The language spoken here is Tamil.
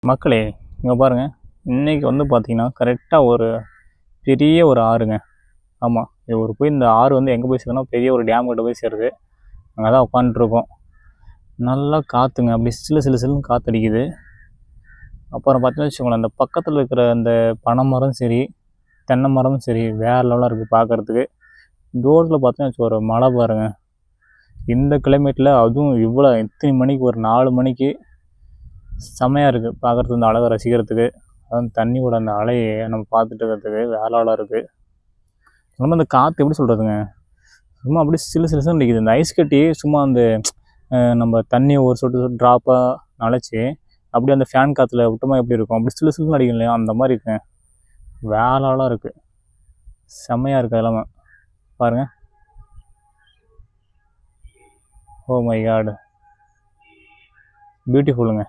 மக்களே, இங்கே பாருங்கள். இன்றைக்கி வந்து பார்த்திங்கன்னா கரெக்டாக ஒரு பெரிய ஒரு ஆறுங்க. ஆமாம், இது போய் இந்த ஆறு வந்து எங்கே போய் சேருதுன்னா பெரிய ஒரு டேம் கிட்ட போய் சேருது. அங்கே தான் உட்காந்துட்ருக்கோம். நல்லா காற்றுங்க, அப்படி சில்லுன்னு காற்றடிக்குது. அப்புறம் பார்த்தீங்கன்னு வச்சுக்கோங்களேன், அந்த பக்கத்தில் இருக்கிற அந்த பனை மரம் சரி, தென்னை மரமும் சரி, வேறு லெவலாக இருக்குது பார்க்குறதுக்கு. தூரத்தில் பார்த்தீங்கன்னா ஒரு மலை பாருங்கள். இந்த கிளைமேட்டில் அதுவும் இவ்வளோ எத்தனை மணிக்கு, ஒரு 4 மணிக்கு செம்மையாக இருக்குது பார்க்குறதுக்கு, இந்த அழகை ரசிக்கிறதுக்கு. அதுவும் தண்ணியோட அந்த அலையை நம்ம பார்த்துட்டு இருக்கிறதுக்கு வேற ஆளாக இருக்குது. ரொம்ப அந்த காற்று எப்படி சொல்கிறதுங்க, சும்மா அப்படியே சிலுன்னு அடிக்குது. இந்த ஐஸ் கட்டி சும்மா அந்த நம்ம தண்ணியை ஒரு சொட்டு ட்ராப்பாக நனைச்சி அப்படியே அந்த ஃபேன் காற்றுல விட்டோமா எப்படி இருக்கும், அப்படி சிலுன்னு அடிக்கும் இல்லையா, அந்த மாதிரி இருக்குங்க. வேற ஆளாக இருக்குது, செம்மையாக இருக்குது எல்லாமே பாருங்கள். Oh my god, பியூட்டிஃபுல்லுங்க.